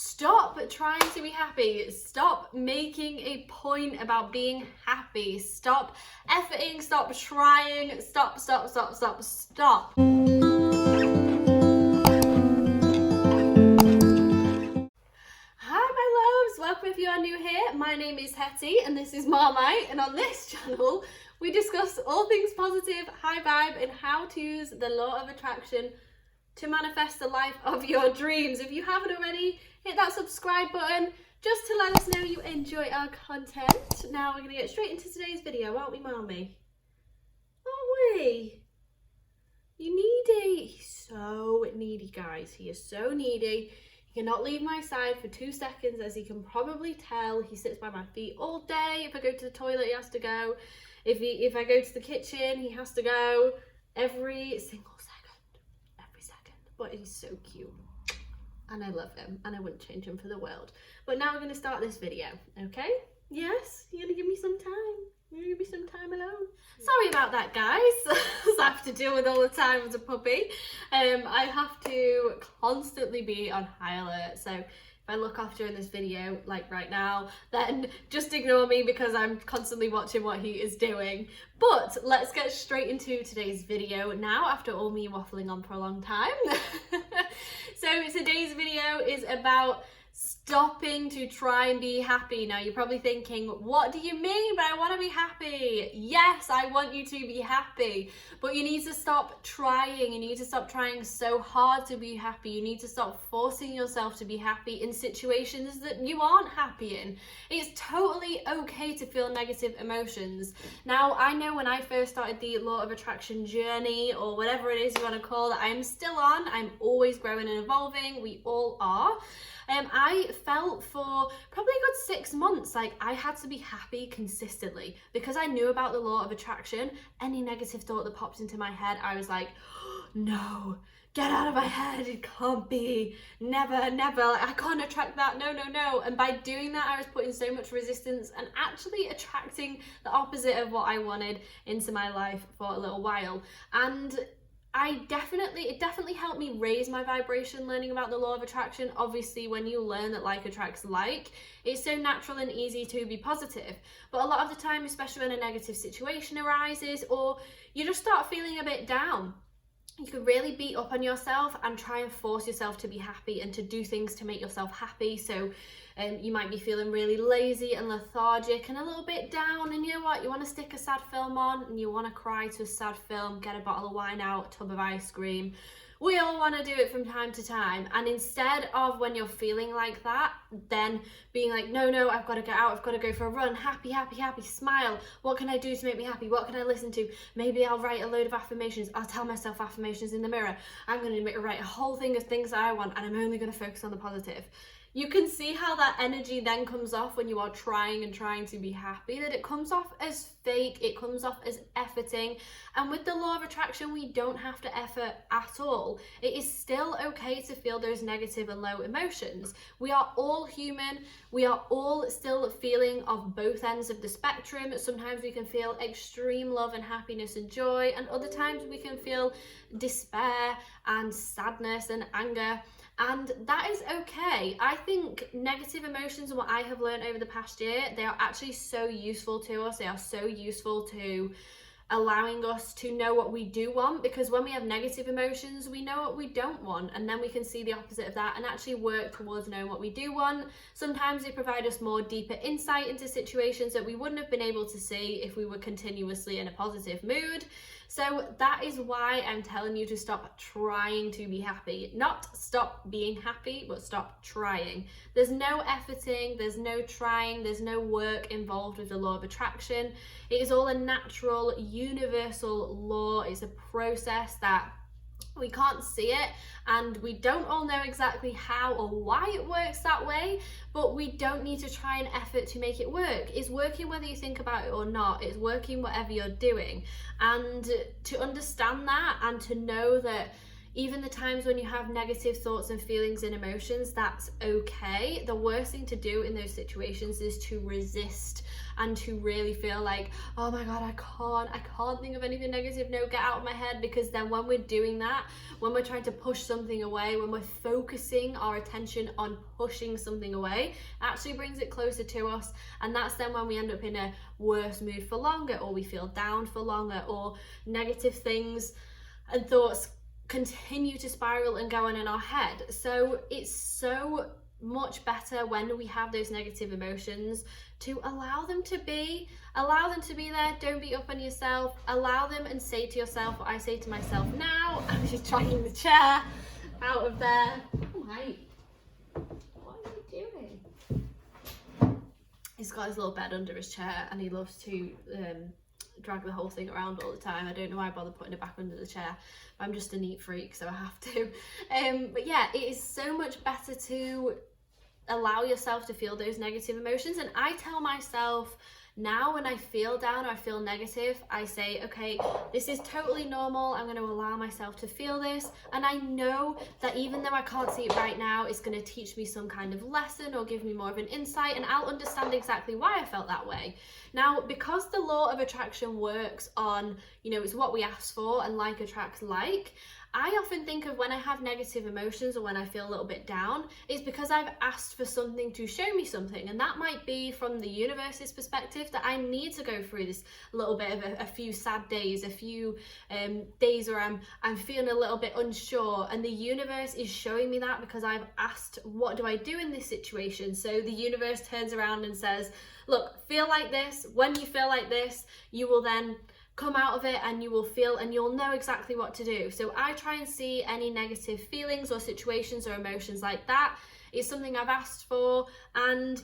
Stop trying to be happy. Stop making a point about being happy. Stop efforting, stop trying, stop. Hi my loves, welcome if you are new here. My name is Hetty and this is Marmite, and on this channel we discuss all things positive, high vibe and how to use the law of attraction to manifest the life of your dreams. If you haven't already, hit that subscribe button just to let us know you enjoy our content. Now we're going to get straight into today's video, aren't we, Mommy? Aren't we? You needy. He's so needy, guys. He is so needy. He cannot leave my side for 2 seconds, as you can probably tell. He sits by my feet all day. If I go to the toilet, he has to go. If I go to the kitchen, he has to go. Every single second. But he's so cute and I love him and I wouldn't change him for the world. But now we're going to start this video, okay? Yes? You're going to give me some time? You're going to give me some time alone? Sorry about that, guys. I have to deal with all the time as a puppy. I have to constantly be on high alert, so if I look off during this video, like right now, then just ignore me because I'm constantly watching what he is doing. But let's get straight into today's video now, after all me waffling on for a long time. So today's video is about stopping to try and be happy. Now you're probably thinking, what do you mean? But I want to be happy. Yes, I want you to be happy, but you need to stop trying. You need to stop trying so hard to be happy. You need to stop forcing yourself to be happy in situations that you aren't happy in. It's totally okay to feel negative emotions. Now I know when I first started the law of attraction journey, or whatever it is you want to call it, I'm still on. I'm always growing and evolving. We all are. I felt for probably a good 6 months like I had to be happy consistently because I knew about the law of attraction. Any negative thought that popped into my head, I was like, oh, no, get out of my head, it can't be, never, like, I can't attract that, no. And by doing that, I was putting so much resistance and actually attracting the opposite of what I wanted into my life for a little while. And it definitely helped me raise my vibration learning about the law of attraction. Obviously, when you learn that like attracts like, it's so natural and easy to be positive. But a lot of the time, especially when a negative situation arises or you just start feeling a bit down, you can really beat up on yourself and try and force yourself to be happy and to do things to make yourself happy. So you might be feeling really lazy and lethargic and a little bit down, and you know what, you want to stick a sad film on and you want to cry to a sad film, get a bottle of wine out, tub of ice cream. We all want to do it from time to time, and instead of when you're feeling like that, then being like, no, I've got to get out, I've got to go for a run, happy, smile, what can I do to make me happy, what can I listen to, maybe I'll write a load of affirmations, I'll tell myself affirmations in the mirror, I'm going to write a whole thing of things that I want, and I'm only going to focus on the positive. You can see how that energy then comes off when you are trying to be happy, that it comes off as fake, it comes off as efforting. And with the law of attraction, we don't have to effort at all. It is still okay to feel those negative and low emotions. We are all human. We are all still feeling of both ends of the spectrum. Sometimes we can feel extreme love and happiness and joy, and other times we can feel despair and sadness and anger. And that is okay. I think negative emotions, and what I have learned over the past year, they are actually so useful to us. They are so useful to allowing us to know what we do want, because when we have negative emotions, we know what we don't want, and then we can see the opposite of that and actually work towards knowing what we do want. Sometimes they provide us more deeper insight into situations that we wouldn't have been able to see if we were continuously in a positive mood. So that is why I'm telling you to stop trying to be happy. Not stop being happy, but stop trying. There's no efforting, there's no trying, there's no work involved with the law of attraction. It is all a natural, universal law. It's a process that we can't see it, and we don't all know exactly how or why it works that way, but we don't need to try and effort to make it work. It's working whether you think about it or not. It's working whatever you're doing. And to understand that and to know that Even the times when you have negative thoughts and feelings and emotions, that's okay. The worst thing to do in those situations is to resist and to really feel like, oh my God, I can't think of anything negative. No, get out of my head. Because then when we're doing that, when we're trying to push something away, when we're focusing our attention on pushing something away, actually brings it closer to us. And that's then when we end up in a worse mood for longer, or we feel down for longer, or negative things and thoughts continue to spiral and go on in our head. So it's so much better when we have those negative emotions to allow them to be there. Don't beat up on yourself. Allow them and say to yourself what I say to myself now. I'm just dragging the chair out of there. Oh, mate, what are you doing? He's got his little bed under his chair and he loves to drag the whole thing around all the time. I don't know why I bother putting it back under the chair. I'm just a neat freak, so I have to. But yeah, it is so much better to allow yourself to feel those negative emotions. And I tell myself now, when I feel down or I feel negative, I say, okay, this is totally normal. I'm going to allow myself to feel this. And I know that even though I can't see it right now, it's going to teach me some kind of lesson or give me more of an insight, and I'll understand exactly why I felt that way. Now, because the law of attraction works on, it's what we ask for, and like attracts like, I often think of when I have negative emotions or when I feel a little bit down, it's because I've asked for something to show me something. And that might be from the universe's perspective, that I need to go through this little bit of a few sad days, a few days where I'm feeling a little bit unsure. And the universe is showing me that because I've asked, what do I do in this situation? So the universe turns around and says, look, feel like this. When you feel like this, you will then come out of it and you will feel, and you'll know exactly what to do. So I try and see any negative feelings or situations or emotions like that. It's something I've asked for, and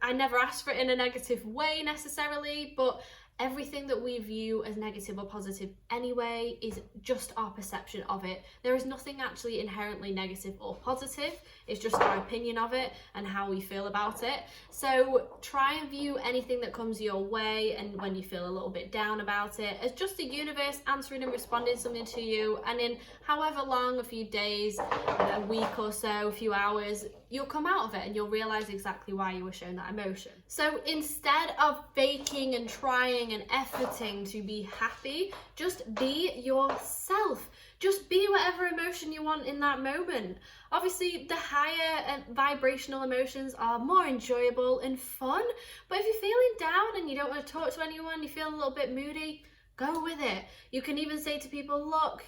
I never asked for it in a negative way necessarily, but everything that we view as negative or positive anyway is just our perception of it. There is nothing actually inherently negative or positive. It's just our opinion of it and how we feel about it. So try and view anything that comes your way and when you feel a little bit down about it as just the universe answering and responding something to you. And in however long, a few days, a week or so, a few hours, you'll come out of it and you'll realize exactly why you were shown that emotion. So instead of faking and trying and efforting to be happy, just be yourself. Just be whatever emotion you want in that moment. Obviously, the higher vibrational emotions are more enjoyable and fun, but if you're feeling down and you don't want to talk to anyone, you feel a little bit moody, go with it. You can even say to people, look,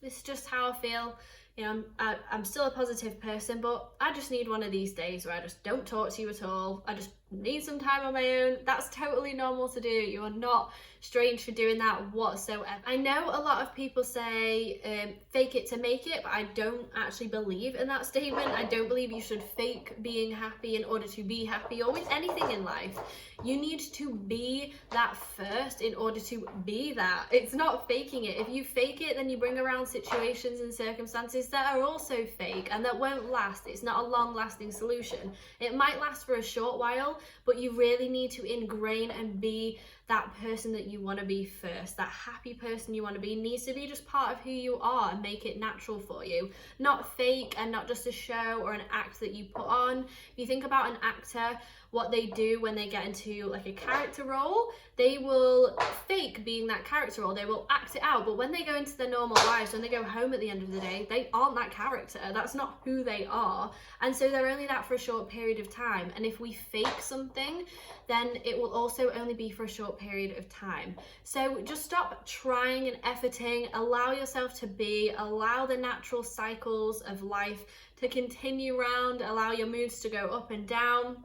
this is just how I feel. I'm still a positive person, but I just need one of these days where I just don't talk to you at all. I just need some time on my own. That's totally normal to do. You are not strange for doing that whatsoever. I know a lot of people say fake it to make it, but I don't actually believe in that statement. I don't believe you should fake being happy in order to be happy, or with anything in life. You need to be that first in order to be that. It's not faking it. If you fake it, then you bring around situations and circumstances that are also fake and that won't last. It's not a long-lasting solution. It might last for a short while, but you really need to ingrain and be that person that you want to be first. That happy person you want to be needs to be just part of who you are and make it natural for you. Not fake and not just a show or an act that you put on. If you think about an actor, what they do when they get into like a character role, they will fake being that character role. They will act it out. But when they go into their normal lives, when they go home at the end of the day, they aren't that character. That's not who they are. And so they're only that for a short period of time. And if we fake something, then it will also only be for a short period of time. So just stop trying and efforting. Allow yourself to be. Allow the natural cycles of life to continue round. Allow your moods to go up and down.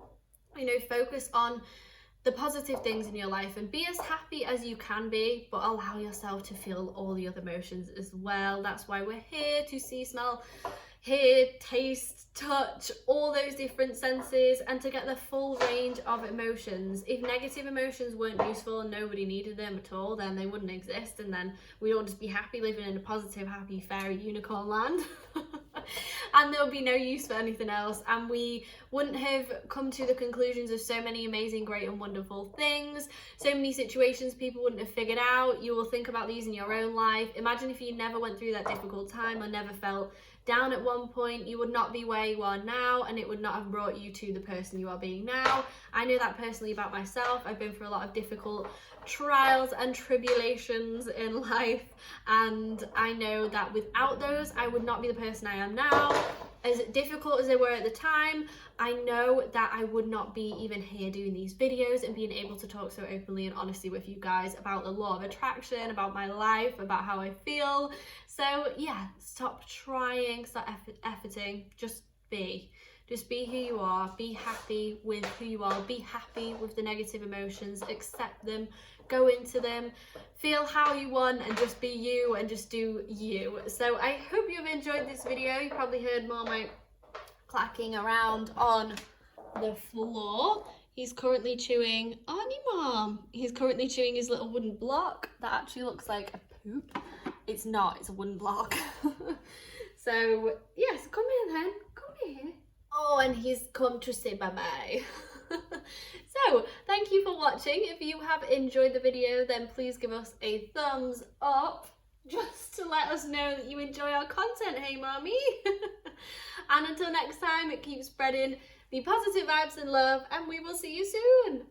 Focus on the positive things in your life and be as happy as you can be, but allow yourself to feel all the other emotions as well. That's why we're here, to see, smell, hear, taste, touch, all those different senses, and to get the full range of emotions. If negative emotions weren't useful and nobody needed them at all, then they wouldn't exist, and then we'd all just be happy living in a positive, happy, fairy unicorn land. And there would be no use for anything else, and we wouldn't have come to the conclusions of so many amazing, great and wonderful things, so many situations people wouldn't have figured out. You will think about these in your own life. Imagine if you never went through that difficult time or never felt down at one point, you would not be where you are now, and it would not have brought you to the person you are being now. I know that personally about myself. I've been through a lot of difficult trials and tribulations in life, and I know that without those I would not be the person I am now. As difficult as they were at the time, I know that I would not be even here doing these videos and being able to talk so openly and honestly with you guys about the law of attraction, about my life, about how I feel. So yeah, stop trying, stop efforting, just be. Just be who you are, be happy with who you are, be happy with the negative emotions, accept them, go into them, feel how you want, and just be you and just do you. So I hope you've enjoyed this video. You probably heard Marmite clacking around on the floor. He's currently chewing, aren't you, Mom? He's currently chewing his little wooden block that actually looks like a poop. It's not, it's a wooden block. So yes, come here then, come here. Oh, and he's come to say bye-bye. So, thank you for watching. If you have enjoyed the video, then please give us a thumbs up, just to let us know that you enjoy our content, hey mommy. And until next time, keep spreading the positive vibes and love, and we will see you soon.